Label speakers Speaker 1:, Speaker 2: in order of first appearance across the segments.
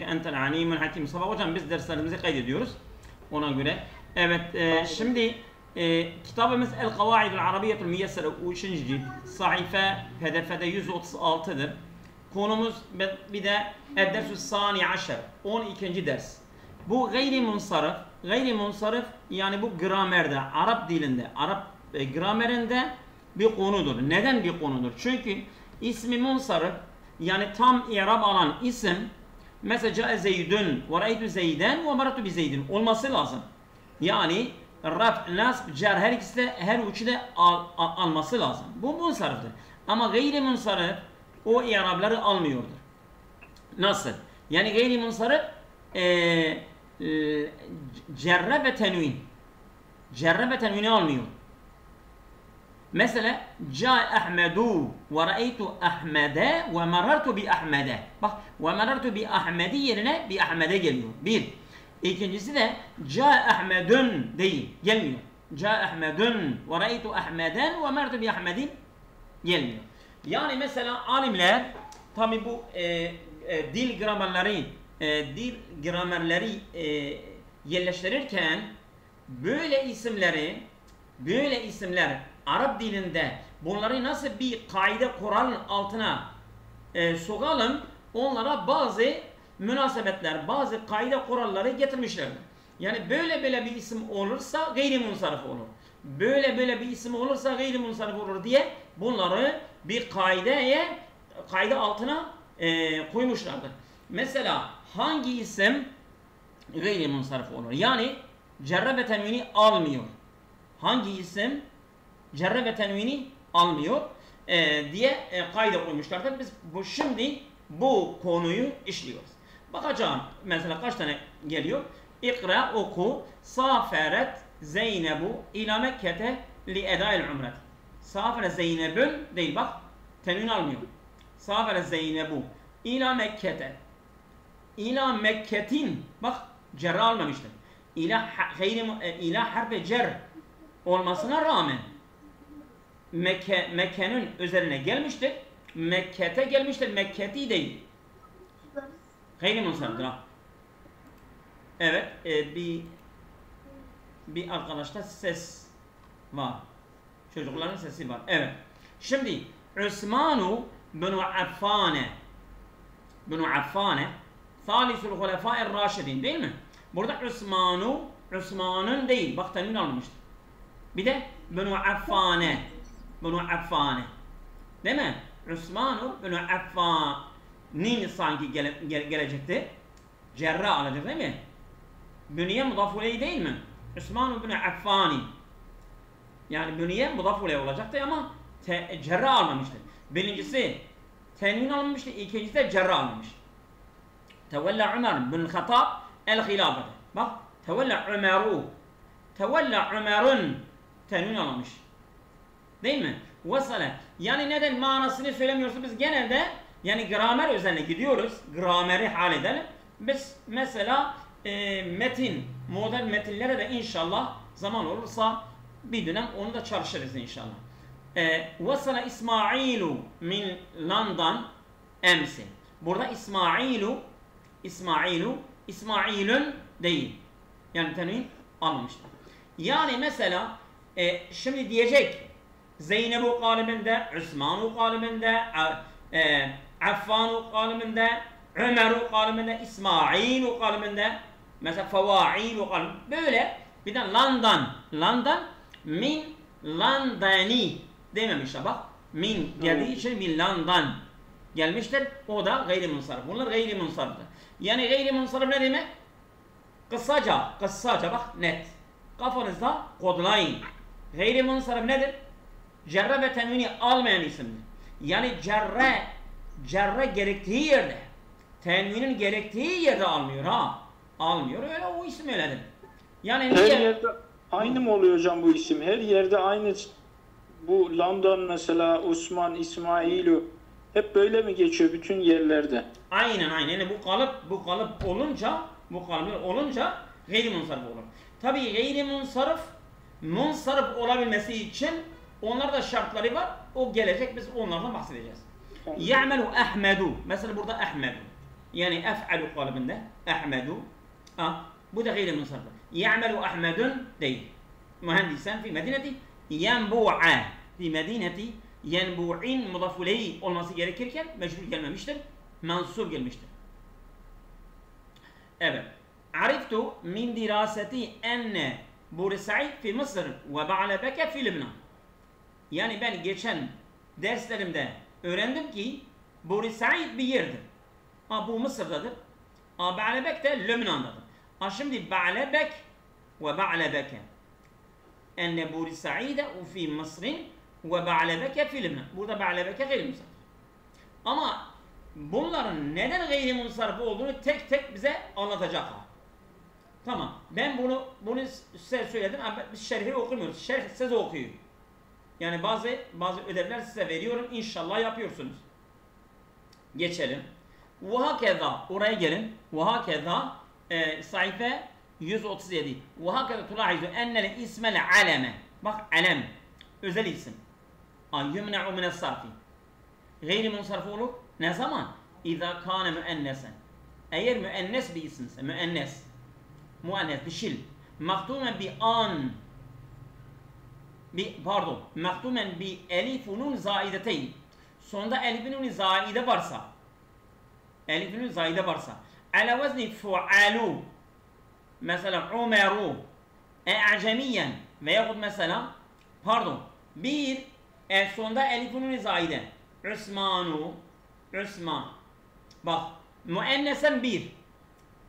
Speaker 1: Entel alimul hakim. Sabah hocam biz derslerimizi kaydediyoruz. Ona göre. Evet şimdi kitabımız El Kavaidul Arabiyetul Miyessere 3. cilt. Sayfa PDF'de 136'dır. Konumuz bir de Ed-Dersü Sani Aşer 12. ders. Bu gayrimunsarif. Gayrimunsarif yani bu gramerde, Arap dilinde, Arap gramerinde bir konudur. Neden bir konudur? Çünkü ismi munsarif yani tam i'rab alan isim mesela Zeydün ve ra'ytu Zeyden ve maratu bi Zeydin olması lazım. Yani raf, nasb, cer her ikisi de her üçü de alması lazım. Bu munsariftir. Ama gayrimunsarif o i'rabları almıyordur. Nasıl? Yani gayrimunsarif cerre ve tenvin. Cerre ve tenvini almıyor. Mesela Ca Ahmedu ve ra'eytu Ahmede ve marartu bi Ahmede. Bak ve marartu bi Ahmedi yerine bi Ahmede geliyor. Bir. İkincisi de Ca Ahmedun değil. Gelmiyor. Ca Ahmedun ve ra'eytu Ahmeden ve marartu bi Ahmedin gelmiyor. Yani mesela alimler tabi bu dil gramerleri yerleştirirken böyle isimler Arap dilinde bunları nasıl bir kaide kuralın altına sokalım, onlara bazı münasebetler, bazı kaide kuralları getirmişlerdir. Yani böyle bir isim olursa gayrimunsarif olur. Böyle bir isim olursa gayrimunsarif olur diye bunları bir kaide altına koymuşlardır. Mesela hangi isim gayrimunsarif olur? Yani cerre ve tenvini almıyor. Hangi isim cerre ve tenvini almıyor diye kaide koymuşlardır. Biz şimdi bu konuyu işliyoruz. Bakacağım mesela kaç tane geliyor. İkra oku saferet Zeynebu ila Mekke'te li eda'il umret. Saferet Zeyneb'ün değil bak tenvin almıyor. Saferet Zeynebu ila Mekke'te ila Mekke'tin bak cerre almamıştır. İla harfi cer olmasına rağmen Mekke'nin üzerine gelmiştir. Mekke'te gelmiştir. Mekke'ti değil. Gayrimunsariftir ha. Evet. Bir arkadaşta ses var. Çocukların sesi var. Evet. Şimdi Osmanu bin Affane Thalisul Hulefâ'ir Raşidin değil mi? Burada Osman'ın değil. Bak tanvin almıştır. Bir de Benu Affane. Değil mi? Osmanu Benu Affane'nin sanki gelecekti. Cerra alacak değil mi? Bünye mudafuley değil mi? Osmanu Benu Affani. Yani bünye mudafuley olacaktı ama cerra almamıştır. Birincisi tenvin almamıştı. İkincisi de cerra almamış. Tevella Ömer bin Khattab el-Hilafete. Bak. Tevella Ömer'un tenvin almış. Değil mi? Vesale. Yani neden manasını söylemiyoruz? Biz genelde yani gramer üzerine gidiyoruz. Grameri hal edelim. Biz mesela modern metinlere de inşallah zaman olursa bir dönem onu da çalışırız inşallah. Vesale İsmailu min London emsi. Burada İsmail'ün değil. Yani tenvin almamıştır. Yani mesela şimdi diyecek Zeynebu kalibinde, Osmanu kalibinde, Affanu kalibinde, Ömeru kalibinde, İsmailu kalibinde, mesela Fevailu kalibinde. Böyle bir de London min Londani dememişler bak. Min geldiği için min London gelmiştir. O da gayrimunsarif. Bunlar gayrimunsariftir. Yani gayrimunsarif ne demek? Kısaca bak net. Kafanızda kodlayın. Gayrimunsarif nedir? Cerre ve tenvini almayan isimdir. Yani cerre gerektiği yerde, tenvinin gerektiği yerde almıyor ha. Almıyor öyle o isim öyledir. Yani
Speaker 2: her yerde aynı mı oluyor hocam bu isim? Her yerde aynı. Bu London mesela Osman, İsmailu hep böyle mi geçiyor bütün yerlerde?
Speaker 1: Aynen. Yani bu kalıp olunca gayrimunsarif olur. Tabii gayrimunsarif munsarif olabilmesi için onlarda şartları var. O gelecek biz onlardan bahsedeceğiz. Ya'melu Ahmedu. Mesela burada Ahmedu. Yani ef'alu kalıbında. Ahmedu. Bu da gayri munsarif. Ya'melu Ahmedun değil. Mühendisen fi medineti yenbu'a fi medineti yenbu'in mudafuleyi olması gerekirken mecbur gelmemiştir. Mansub gelmiştir. Evet. Ariftu min diraseti enne Bursa'id fi Mısır ve Ba'lebeke fi Lübnan. Yani ben geçen derslerimde öğrendim ki Bursa'id bir yerdir. Bu Mısır'dadır. Ba'lebek de Lübnan'dadır. Şimdi Ba'lebek ve Ba'lebeke enne Bursa'ide fi Mısır'in ve Ba'lebeke fi Lübnan. Burada Ba'lebeke gayri munsarif. Ama bunların neden gayri munsarif olduğunu tek tek bize anlatacaklar. Tamam. Ben bunu size söyledim ama biz şerhi okumuyoruz. Şerh size okuyor. Yani bazı ödevler size veriyorum. İnşallah yapıyorsunuz. Geçelim. Vahakeza oraya gelin. Vahakeza sayfa 137. Vahakeza tulahizu ennel ismel aleme. Bak alem. Özel isim. Yumne'u mines sarfi. Gayri munsarif olur. Ne zaman? İza kâne müennesen. Eğer müennes bir isimse. Müennes. Muannes, dişil. Maktumen bi an. Maktumen bi elif nun zaideteyn. Sonunda elif nun zaide varsa. Elif nun zaide varsa. Ala vezni fu'alu. Mesela umeru. E'acemiyen. Veyahut mesela bir sonunda elif nun zaide. Osmanu. Osman. Bak. Müennesen bir.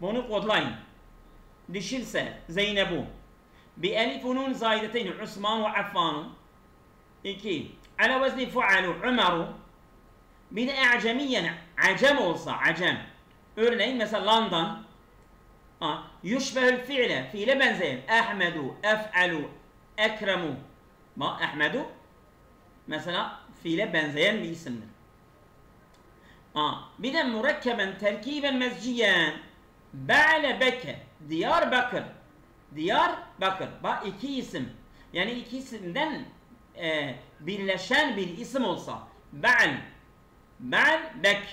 Speaker 1: Bunu kodlayın. Dişilse Zeynebu. Bi elif nun zaideteyn Osman ve Affanu. 2. Ala vezni fu'alu Umeru. Bir de e'cemiyen acem olsa acem. Örneğin mesela London. Yuşbehül fiile. Fiile benzeyen. Ahmedu, ef'alu, ekremu. Ahmedu. Mesela fiile benzeyen bir isimdir. Bir de mürekkeben terkiben mezciyen. Ba'lebeke. Diyarbakır. Diyarbakır. Bak iki isim. Yani iki isimden birleşen bir isim olsa. Ba'lbek.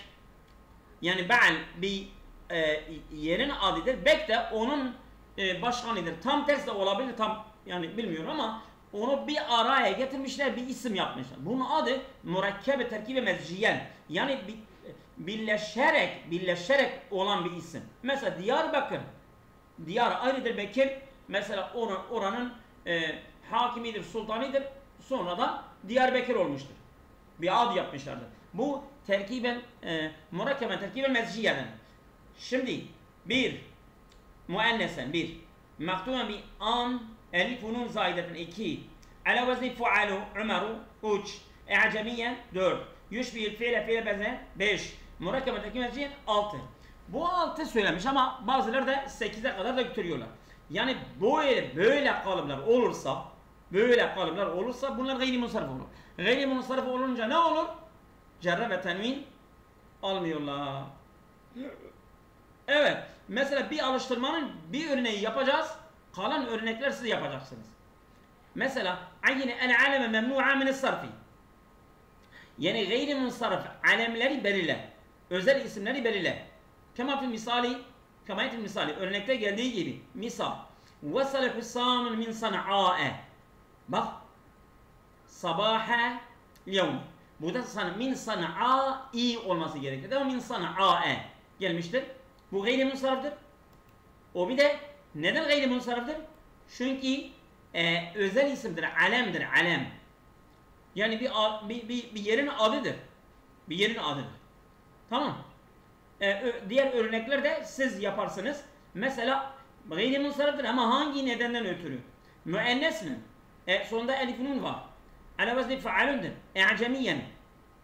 Speaker 1: Yani Ba'l bir yerin adıdır. Bek de onun başkanıdır. Tam tersi de olabilir. Tam yani bilmiyorum ama onu bir araya getirmişler, bir isim yapmışlar. Bunun adı mürekkebe terkibe mezciyen. Yani birleşerek olan bir isim. Mesela Diyarbakır. Diyar ayrıdır Bekir. Mesela oranın hakimidir, sultanıdır. Sonradan Diyarbakır olmuştur. Bir ad yapmışlardır. Bu terkiben mürekkeben terkiben mezciyen. Şimdi müennesen maktumen bi an elif nun zaideten 2 ala vezni fualu umeru 3 e'cemiyen 4 yushbihul fiile benzeyen 5 mürekkeben terkiben mezciyen 6. Bu 6 söylemiş ama bazıları da 8'e kadar da götürüyorlar. Yani böyle kalıplar olursa bunlar gayri munsarif olur. Gayri munsarif olunca ne olur? Cerre ve tenvin almıyorlar. Evet. Mesela bir alıştırmanın bir örneği yapacağız. Kalan örnekler siz yapacaksınız. Mesela ayine el aleme memnu'a mine's sarfi. Yani gayri munsarif alemleri belirle. Özel isimleri belirle. Kema fil misali örnekte geldiği gibi misal vesale Hüsamun min Sana'e. Bak sabaha yevm. Burada min Sana'i olması gerekir. Ama min Sana'e gelmiştir. Bu gayri munsariftir. O bir de neden gayri munsariftir? Çünkü özel isimdir, alemdir, alem. Yani bir yerin adıdır. Bir yerin adıdır. Tamam. Diğer örneklerde siz yaparsınız. Mesela gayri munsariftir ama hangi nedenden ötürü? Müennes mi? Sonunda elif nun var. Ala vezni fa'alundur. E'cemiyen.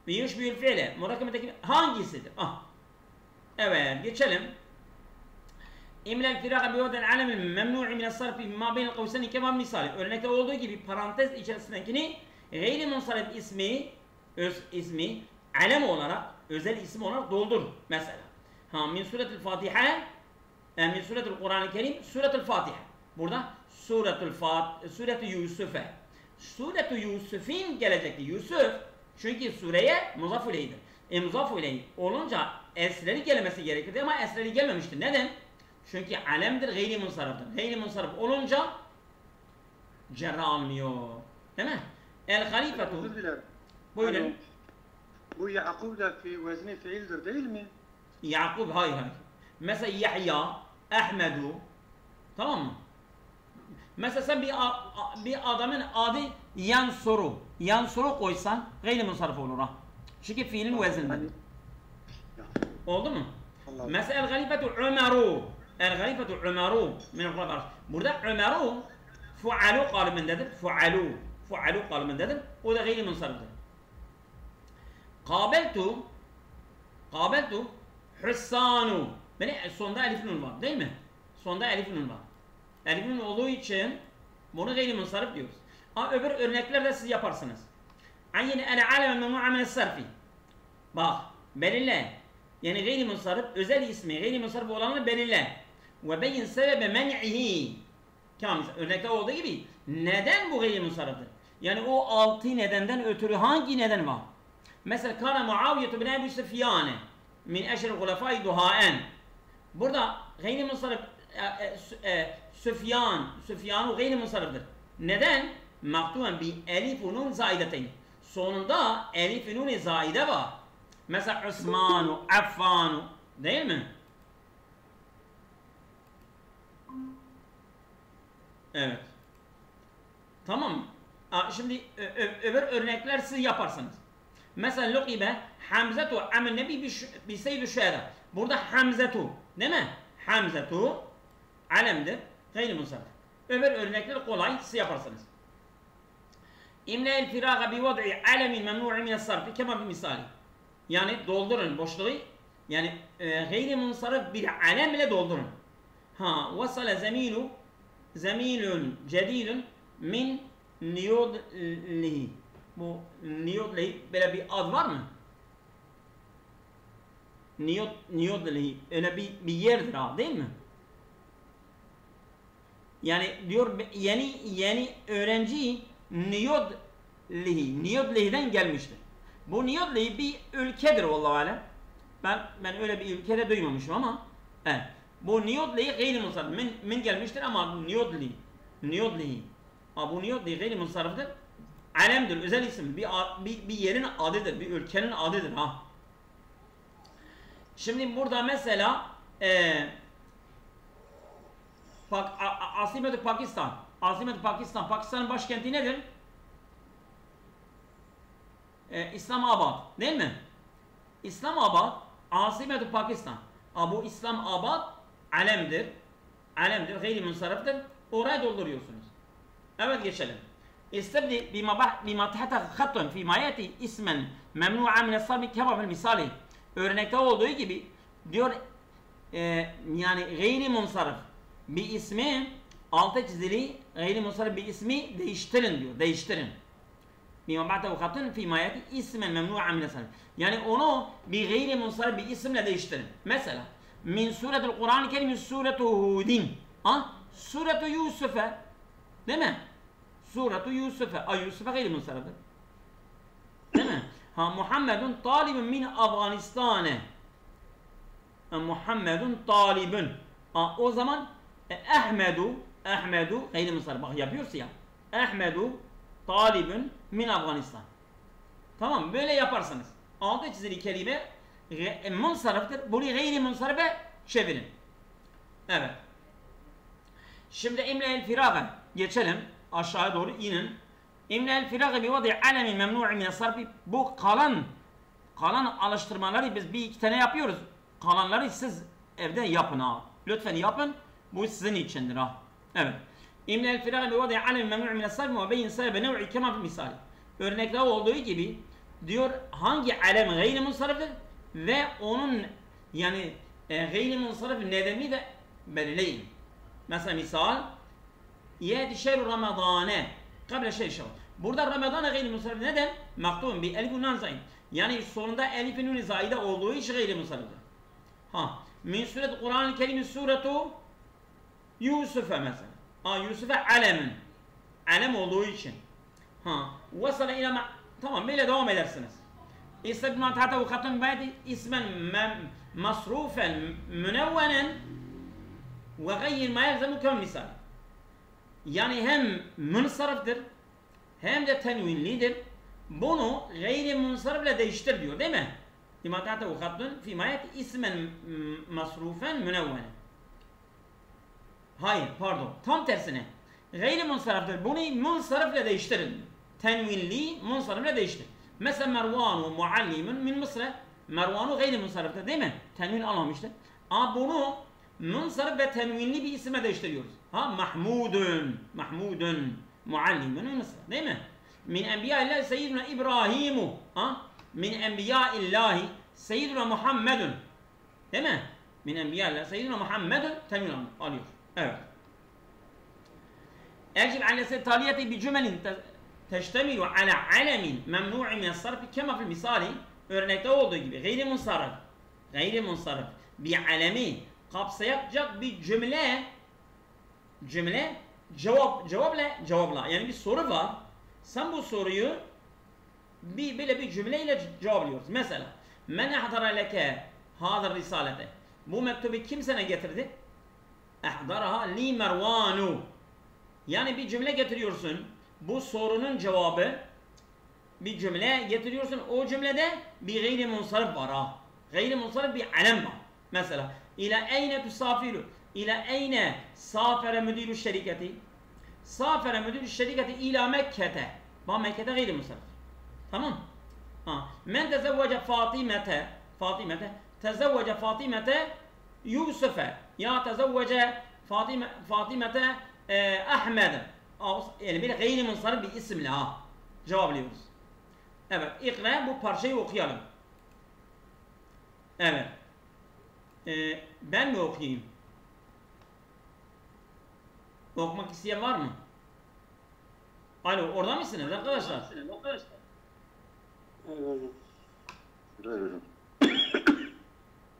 Speaker 1: Yushbihul fiile. Mürekkebeteki hangisidir? Evet, geçelim. İmlel firaka bi vadel alemil memnu'i mine's sarfi ma beynel kavseni kema misali. Örnekte olduğu gibi parantez içerisindekini gayri munsarif ismi alem olarak, özel isim olarak doldur mesela. Min suretul Fatiha, min suretul Kur'an-ı Kerim, suretul Fatiha. Burada suretu Yusuf'e. Suretu Yusuf'in gelecekti. Yusuf çünkü sureye muzaf ileydir. Muzaf iley olunca esleri gelmesi gerekirdi ama esleri gelmemiştir. Neden? Çünkü alemdir, gayri munsarıftır. Gayri munsarıf olunca cerra almıyor. Değil mi? El halifetu.
Speaker 3: Özür dilerim.
Speaker 1: Buyurun.
Speaker 3: Bu Yakub da vezni fiildir değil mi?
Speaker 1: Yakub hayır. Mesela Yahya, Ahmedu. Tamam mı? Mesela sen bir adamın adı Yansuru. Yansuru koysan gayri munsarif olur ha. Çünkü fiilin vezindir. Oldu mu?
Speaker 3: Allah.
Speaker 1: Mesela el galifetu Ömeru. El galifetu Ömeru. Burada Ömeru fualu kalimindedir. Fualu kalimindedir. O da gayri munsariftir. Kabeltu Hüssanu. Sonda elif nun var değil mi? Sonda elif nun var. Elif nun olduğu için bunu gayri munsarif diyoruz. Ama öbür örneklerde siz yaparsınız. Ayyin el alem memnu'a min sarfi. Bak belirle. Yani gayri munsarif özel ismi gayri munsarif olanı belirle. Ve beyin sebebe men'ihi. Örnekte olduğu gibi neden bu gayri munsariftir? Yani o 6 nedenden ötürü hangi neden var? Mesela kana Muaviye bin Ebu Süfyan min eşril hulefai duhaen. Burada gayri munsarif Süfyanu gayri munsariftir. Neden? Maktuben bi elif nun zaideteyn. Sonunda elif nun zaide var. Mesela Osmanu, Affanu değil mi? Evet. Tamam. Şimdi öbür örnekler siz yaparsınız. Mesela lukibe Hamzetu amel nebi bi seyyid-i şehada. Burada Hamzetu değil mi? Hamzetu alemdir. Gayri munsarif. Öbür örnekler kolay siz yaparsınız. İmle-el firaga bi vad'i alemin memnu'i mine's-sarfi kema bir misali. Yani doldurun boşluğu. Yani gayri munsarif bir alem ile doldurun. Vasala zemilun cedidun min niyudlihi. Bu niyudlihi böyle bir ad var mı? Niyudlihi öyle bir yerdir ha değil mi? Yani diyor yeni öğrenci Niyudlihi'den gelmiştir. Bu Niyudlihi bir ülkedir vallahu alem. Ben öyle bir ülkede duymamışım ama evet. Bu Niyudlihi gayri munsarif min gelmiştir ama Niyudlihi. Bu Niyudlihi gayri munsariftir. Alemdir, özel isim. Bir yerin adıdır, bir ülkenin adıdır ha. Şimdi burada mesela Asimet-i Pakistan. Asimet-i Pakistan. Pakistan'ın başkenti nedir? İslamabad. Değil mi? İslamabad Asimet-i Pakistan. Bu İslamabad alemdir. Alemdir. Gayri munsariftir. Oraya dolduruyorsunuz. Evet geçelim. İstebdi bima tahta hattun fi mayati ismen memnu'a min as-sarfi kema fil misali. Örnekte olduğu gibi diyor yani gayri munsarif bir ismi altı çizili gayri munsarif bir ismi değiştirin diyor. Değiştirin. Bima ba'tehu hattun fi mayati ismen memnu'a min as-sarfi. Yani onu bir gayri munsarif bir isimle değiştirin. Mesela min suretul Kur'an-ı Kerim suretu Hudin. Suretu Yusuf'a değil mi? Suretu Yusuf'a. Yusuf'a gayri munsariftir. Değil mi? Muhammedun talibun min Afganistan'e. Muhammedun talibun. O zaman Ahmedu gayri munsarif. Bak yapıyorsun ya. Ahmedu talibun min Afganistan. Tamam böyle yaparsınız. Altı çizili kelime munsariftir. Bunu gayri munsarife çevirin. Evet. Şimdi imle-el firaga geçelim. Aşağıya doğru inin. İmle-el firaga bi vad'i alemin memnu'i mine's-sarfi. Bu kalan alıştırmaları biz bir iki tane yapıyoruz. Kalanları siz evde yapın ha. Lütfen yapın. Bu sizin içindir ha. Evet. İmle-el firaga bi vad'i alemin memnu'i mine's-sarfi ve beyin sebebe nev'i kema fi misali. Örnekte olduğu gibi diyor hangi alem gayri munsariftir ve onun yani gayri munsarif nedenini de belirleyin. Mesela misal yedi şehru Ramazane kabla şehri. Burada Ramazan'a gayri munsarif neden? Maktubun bi elif nun zayn. Yani sonunda elif nun zaide olduğu için gayri munsariftir. Min suret Kur'an-ı Kerim suretu Yusuf'a mesela. Yusuf'a alemin. Alem olduğu için. Vasala ila tamam böyle devam edersiniz. İstebna tahta ve hatun baydi ismen مصروفا منونا وغير ما يلزم كم misal. Yani hem münsarıftır hem de tenvinlidir. Bunu gayri münsarıfla değiştir diyor değil mi? İmakate u hattun fi mayet ismen masrufen münevvene. Hayır pardon tam tersine. Gayri münsarıftır. Bunu münsarıfla değiştirin. Tenvinli münsarıfla değiştir. Mesela Mervanu muallimun min Mısır'a. Mervanu gayri münsarıftır değil mi? Tenvin almamıştır. Ama bunu münsarif ve tenvinli bir isime değiştiriyoruz. Ha Mahmudun. Mahmudun muallimun min Mısır değil mi? Min enbiyaillahi seyyiduna İbrahimu. Ha? Min enbiyaillahi seyyiduna Muhammedun. Değil mi? Min enbiyaillahi seyyiduna Muhammedun tenvin alıyor. Evet. Ecib aleyhisselam taliyeti bi cümelin teştemilu ala alemin memnu'i min sarfi kema fil misali örnekte olduğu gibi gayri munsarif bir alemi kapsayacak bir cümle cevapla yani bir soru var. Sen bu soruyu böyle bir cümleyle cevaplıyorsun. Mesela men ahdara leke hâzâ risalete. Bu mektubu kim sana getirdi? Ahdaraha li Mervanu. Yani bir cümle getiriyorsun. Bu sorunun cevabı bir cümle getiriyorsun. O cümlede bir gayri munsarif var ha. Gayri munsarif bir alem var. Mesela ila eyne tusafiru. İla eyne safere müdürü şirketi. Safere müdürü şirketi ila Mekke'te. Bak Mekke'te gayri munsarif. Tamam. Ha. Men tezevvece Fatimete tezevvece Fatimete Yusuf'e ya tezevvece Fatimete Ahmed. Yani bir gayri munsarif bir isimle ha. Cevaplıyoruz. Evet. İkra bu parçayı okuyalım. Evet. Ben mi okuyayım? Okumak isteyen var mı? Alo orada mısınız arkadaşlar?
Speaker 2: Evet.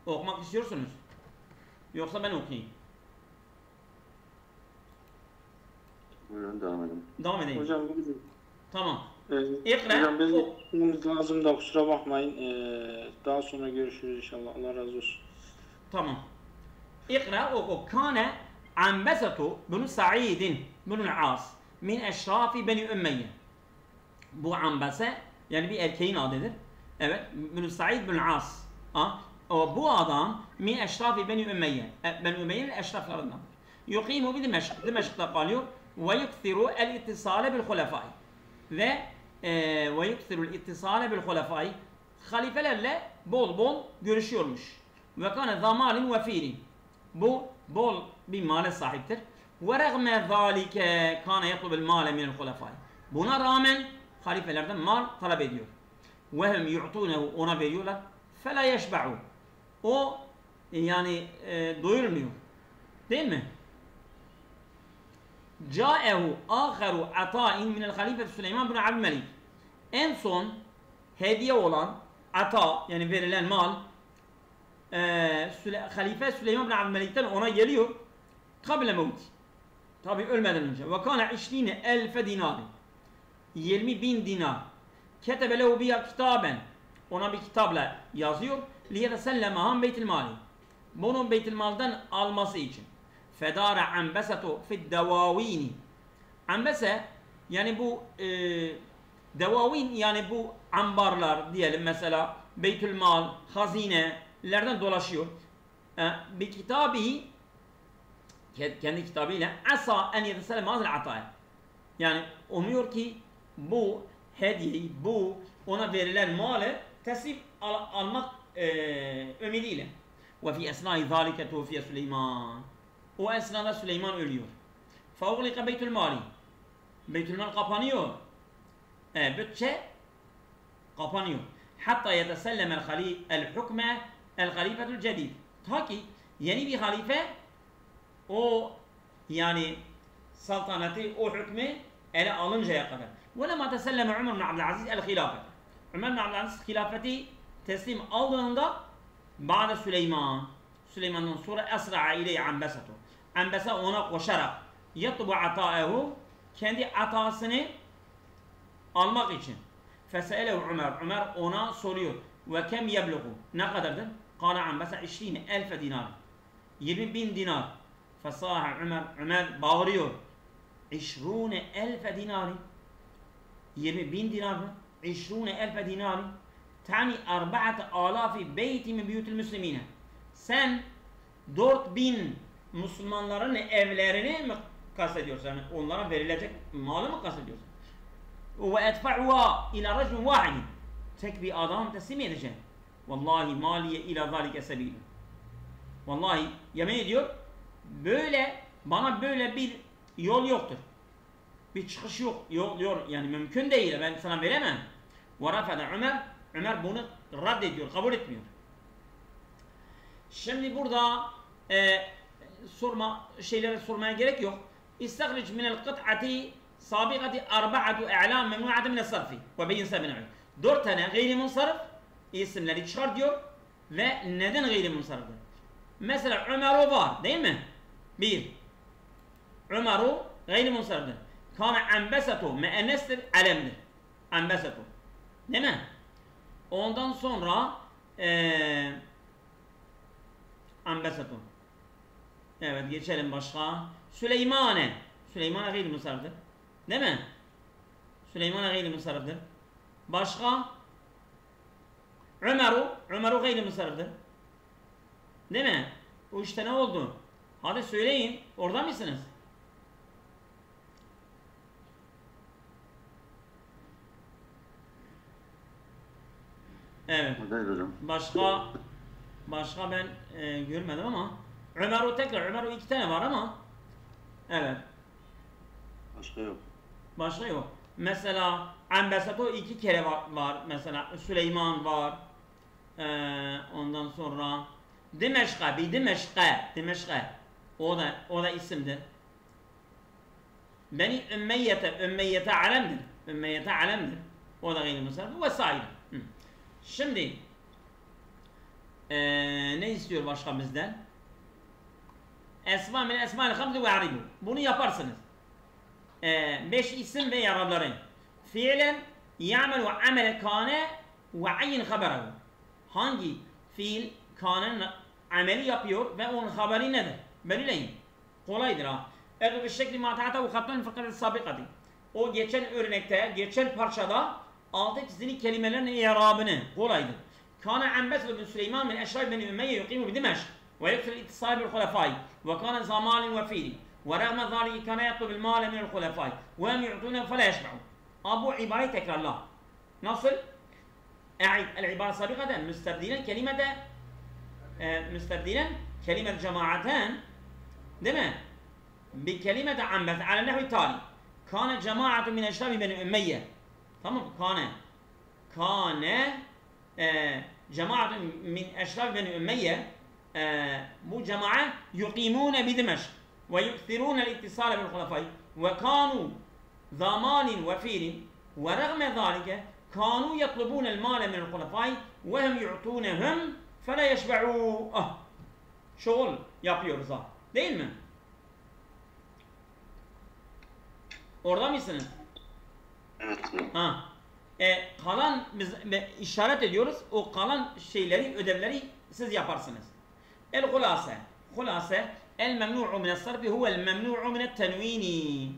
Speaker 1: Okumak istiyorsunuz. Yoksa ben okuyayım.
Speaker 2: Buyurun devam edin.
Speaker 1: Devam edeyim.
Speaker 2: Hocam
Speaker 1: tamam.
Speaker 2: İkra. Hocam bizim okumamız lazım da kusura bakmayın. Daha sonra görüşürüz inşallah. Allah razı olsun.
Speaker 1: Tamam. İkra oku. Kâne Ambesetu bunu Sa'idin bunu As min eşrafi Beni Ümeyye. Bu Ambese yani bir erkeğin adıdır. Evet. Bunu Sa'id bin As. Bu adam min eşrafi Beni Ümeyye. Beni Ümeyye'nin eşraflarındandır. Yuqimu bi Dimeşk. Dimeşk'ta kalıyor. Ve yukthiru el-ittisale bil hulefai. Ve yukthiru el-ittisale bil hulefai. Halifelerle bol bol görüşüyormuş. Ve kâne zamalin vefirin. Bu bol bir male sahiptir. Ve regme zâlike kâne yatlubel mâle minel hulefai. Buna rağmen halifelerden mal talep ediyor. Ve hem yu'tunehu ona veriyorlar. Fela yeşba'u. O yani doyurmuyor. Değil mi? Câehu âkharu atâin minel halifeti Süleyman bin Abdülmelik. En son hediye olan ata yani verilen mal Halife Süleyman bin Abdülmelik'ten ona geliyor. Kabile mevti. Tabi ölmeden önce. Ve kâne 20.000 dinari. 20.000 dinar. Ketebe lehu biya kitaben. Ona bir kitapla yazıyor. Liyetesellemahan beytilmali. Bunu beytilmalden alması için. Fedâre ambesetu fiddevâvîni. Ambese yani bu devavin yani bu ambarlar diyelim mesela beytülmal, hazinelerden dolaşıyor. Bir kitabı kendi kitabıyla asa en yetesellem hazır ataya. Yani umuyor ki bu hediyeyi, bu ona verilen malı teslim almak ümidiyle. Ve fi esnai zâlike tufiye Süleyman. O esnada Süleyman ölüyor. Fauglika beytülmali. Beytülmal kapanıyor. Bütçe kapanıyor. Hatta yetesellem el-hukme el-halifetul cedid. Ta ki yeni bir halife o yani saltanatı, o hükmü ele alıncaya kadar. Ve lema teselleme Ömer bin Abdülaziz el-hilafet. Ömer bin Abdülaziz hilafeti teslim aldığında ba'de Süleyman'dan sonra esra'a ileyhi Ambesetu. Ambese ona koşarak yatbu ata'ehu kendi atasını almak için. Feselehu Ömer ona soruyor. Ve kem yebluhu. Ne kadardır? قال عنبسة 20,000 dinar. 20,000 dinar. فصاح Ömer bağırıyor. 20,000 dinar. 20,000 dinar mı? 20,000 dinar. Tani 4,000 beyti min buyutul müslimine. Sen 4,000 Müslümanların evlerini mi kastediyorsun? Yani onlara verilecek malı mı kastediyorsun? Ve etfa'uha ila racun vahidin. Tek bir adam teslim edeceğim. Vallahi maliye ila zalike sebil. Vallahi yemin ediyor, bana böyle bir yol yoktur. Bir çıkış yok. Yol yani mümkün değil. Ben sana veremem. Ve rafada Ömer bunu reddediyor, kabul etmiyor. Şimdi burada sormaya gerek yok. İstahric minel kıt'ati sabigati 4 i'lam memnu'ate minel sarfi ve beyin sebebini. 4 tane gayrimunsarif isimleri çıkar diyor ve neden gayrimunsariftir? Mesela Ömer'u var değil mi? 1. Ömer'u gayrimunsariftir. Kana anbesatu müennestir, alemdir. Anbesatu. Değil mi? Ondan sonra anbesatu. Evet, geçelim başka. Süleymane gayrimunsariftir. Değil mi? Süleymane gayrimunsariftir. Başka? Ömer'u gayrimunsariftir. Değil mi? O işte ne oldu? Hadi söyleyin. Orada mısınız? Evet. Başka ben görmedim ama Ömer'u 2 tane var ama evet. Başka yok. Mesela Anbesatu 2 kere var. Mesela Süleyman var. Ondan sonra Dimeşka. O da isimdir. Beni Ümmeyete alemdir. O da gayrimunsarif vesaire. Şimdi ne istiyor başka bizden? Esma min esma'l hamd ve aribu. Bunu yaparsınız. 5 isim ve yarabları. Fiilen ya'melu amel kâne ve ayyin haberehu. Hangi fiil kâne'nin ameli yapıyor ve onun haberi nedir? Belirleyin. Kolaydır ha. Eğer bir şekli mata'ata ve katman fıkânet sabikati. O geçen örnekte, geçen parçada altı çizili kelimelerin i'rabını kolaydır. Kana Anbesatu bin Süleyman min eşraf beni Ümeyye yuqimu bi Dimeşk ve yuksil ittisal bil hulefai ve kana zamalin ve fiili ve rağme zâlike kana yatlub bil mâle minel hulefai ve hem yu'tûne fe la yeşba'u. Bu ibareyi tekrarla. Nasıl? E'id el-ibare sabikaten müstebdilen kelimete cemaaten değil mi? Bi kelimete Anbes ala nehvi tali. Kana cemaatun min eşraf beni Ümeyye. Tamam mı? Kâne cemaatun min eşraf beni Ümeyye bu cemaat yuqimûne bi Dimeşk ve yu'thirûne el-ittisâle bil hulefâi ve kânû zâmânin ve fiilin ve rağme zâlike kânû yatlubûne el-mâle minel hulefâi ve hem yu'tûnehum fe la yeşbe'û. Şoğul yapıyoruz ha. Değil mi? Orada mısınız?
Speaker 4: Evet.
Speaker 1: Kalan biz işaret ediyoruz. O kalan ödevleri siz yaparsınız. Hulase el memnu'u minel sarfi huvel memnu'u minel tenvini.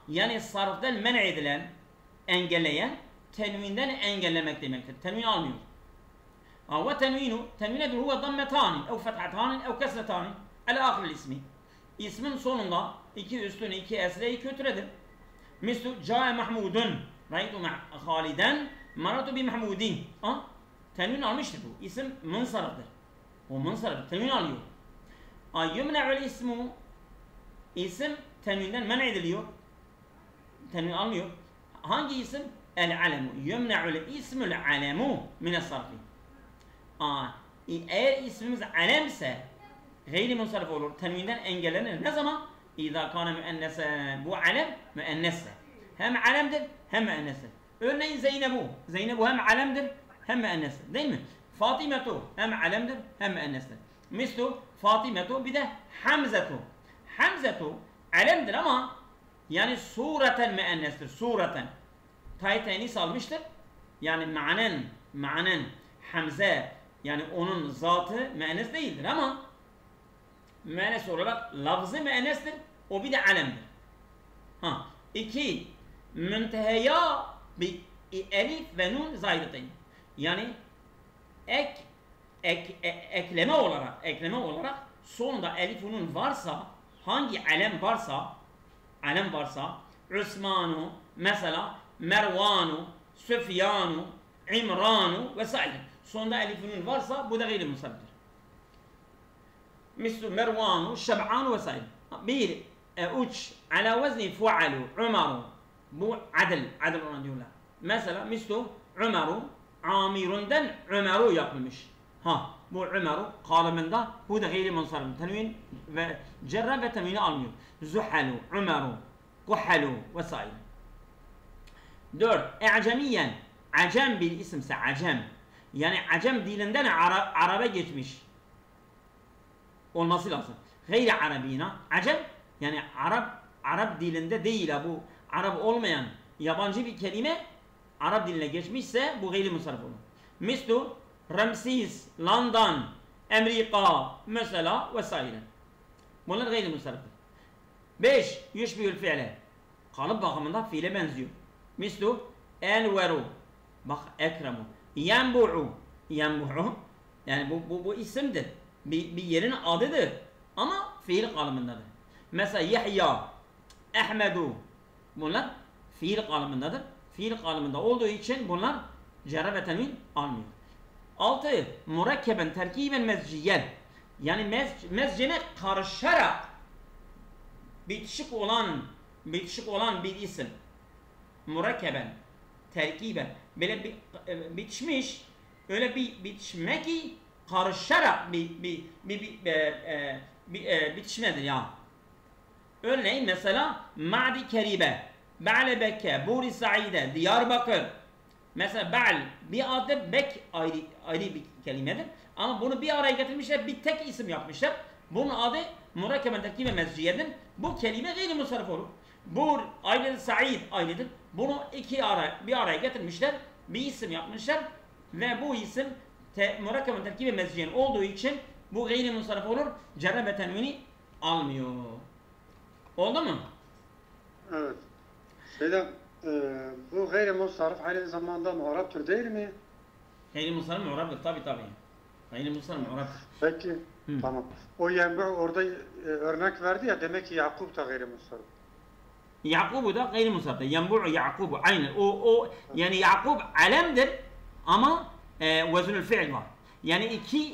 Speaker 1: Yani sarftan men edilen, engelleyen, tenvinden engellemek demektir. Tenvin almıyor. Ve tenvin nedir? Huve dammetani, ev fethatani, ev kesretani, ala ahiril ismi. İsmin sonunda 2 üstün 2 esreyi kötüredir. Mislu Câe Mahmudun Raytu Haliden Maratu bi Mahmudin. Tenvin almıştır bu. İsim mınsarıftır. O mınsarıftır. Tenvin alıyor. Yumne'ul ismu. İsim tenvinden men ediliyor. Tenvin almıyor. Hangi isim? El-alemu. Yumne'ul ismul alemu mine sarfi. Eğer ismimiz alemse gayri munsarif olur. Tenvinden engellenir. Ne zaman? İzâ kâne müennese. Bu alem müennesse. Hem alemdir hem müennestir. Örneğin Zeynebu hem alemdir hem müennestir. Değil mi? Fatimetu hem alemdir hem müennestir. Mislu Fatimetu bir de Hamzetu alemdir ama yani sureten müennestir. Sureten. Taytenis almıştır. Yani manen Hamze Yani onun zatı müennes değildir ama müennes olarak lafzı müennestir. O bir de alemdir. Ha. 2. Müntehaya bi elif ve nun zaideteyn. Yani ekleme olarak sonunda elif nun varsa, hangi alem varsa Osmanu mesela, Mervanu, Süfyanu, İmranu vesaire. Sonunda elif nun varsa bu da gayri musarriftir. Mislu Mervanu, Şeb'anu vesaire. Bir, üç, ala vezni fualu, Umaru. Bu adil ona diyorlar. Mesela mislu Umaru, Amirun'dan Umaru yapılmış. Ha, bu Umaru kalıbında bu da gayri munsarif. Tenvin ve cerre ve tenvini almıyor. Zuhalu, Umaru, Kuhalu vesaire. 4. E'cemiyen. Acem bir isimse acem. Yani acem dilinden Arap'a geçmiş olması lazım. Gayri Arabina. Acem yani Arap dilinde değil bu. Arap olmayan yabancı bir kelime Arap diline geçmişse bu gayri musarrif olur. Mislu Ramses, London, Amerika mesela vesaire. Bunlar gayri musarriftir. 5. Yushbihul fi'le. Kalıp bakımında fiile benziyor. Mislu Enveru. Bak Ekremu. Yenbu'u. Yani bu isimdir. Bir yerin adıdır. Ama fiil kalıbındadır. Mesela Yahya, Ahmedu. Bunlar fiil kalıbındadır. Fiil kalıbında olduğu için bunlar cerre ve tenvin almıyor. 6. Murakkeben terkiben mezciyen. Yani mezcine karışarak bitişik olan bir isim. Murakkeben, terkiben. Böyle bitişmiş, öyle bir bitişme ki karışarak bitişmedir ya. Örneğin mesela Ma'di Keribe, Ba'le Bekke, Buri Saide, Diyarbakır. Mesela Ba'l bir adı, Bek ayrı bir kelimedir. Ama bunu bir araya getirmişler, bir tek isim yapmışlar. Bunun adı Murakkeben terkibe mezciyedir. Bu kelime gayri musarrif olur. Bur ailedir, Said ailedir. Bunu bir araya getirmişler, bir isim yapmışlar ve bu isim murakkeben terkibe mezciyen olduğu için bu gayri musarrif olur. Cerre ve tenvini almıyor. Oldu mu?
Speaker 3: Evet. Bu gayri musarrif aynı zamanda mu'rab'tır değil mi?
Speaker 1: Gayri musarrif mu'rab'tır tabi. Gayri musarrif mu'rab'tır.
Speaker 3: Peki. Tamam. O yenbu orada örnek verdi ya, demek ki Yakub da gayri musarrif.
Speaker 1: Yakubu da gayri musarrif. Yenbu'u Yakubu aynen. O yani Yakub alemdir ama veznül fi'l var. Yani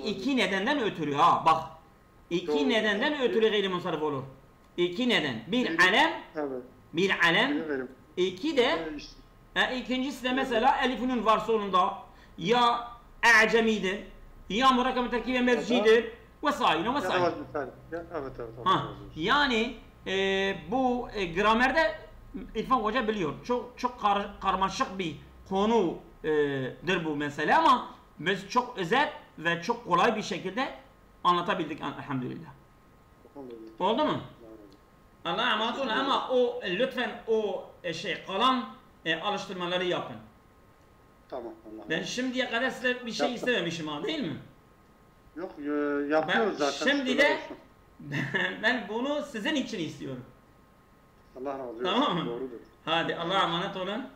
Speaker 1: iki nedenden ötürü bak. İki nedenden ötürü gayri musarrif olur. İki neden. Bir alem.
Speaker 3: Evet.
Speaker 1: Bir alem. İki de ikincisi de mesela elifinin var sonunda ya a'cemidir ya murakkab terkibe mezcidir vesaire.
Speaker 3: Evet.
Speaker 1: Yani bu gramerde İrfan Hoca biliyor. Çok karmaşık bir konudur bu mesele ama biz çok özet ve çok kolay bir şekilde anlatabildik elhamdülillah. Oldu mu? Allah'a emanet olun ama lütfen kalan alıştırmaları yapın.
Speaker 3: Tamam.
Speaker 1: Ben şimdiye kadar size bir şey istememişim değil mi?
Speaker 3: Yok, yapıyoruz zaten.
Speaker 1: Şimdi de ben bunu sizin için istiyorum.
Speaker 3: Allah razı olsun.
Speaker 1: Tamam mı?
Speaker 3: Doğrudur.
Speaker 1: Hadi Allah'a emanet olun.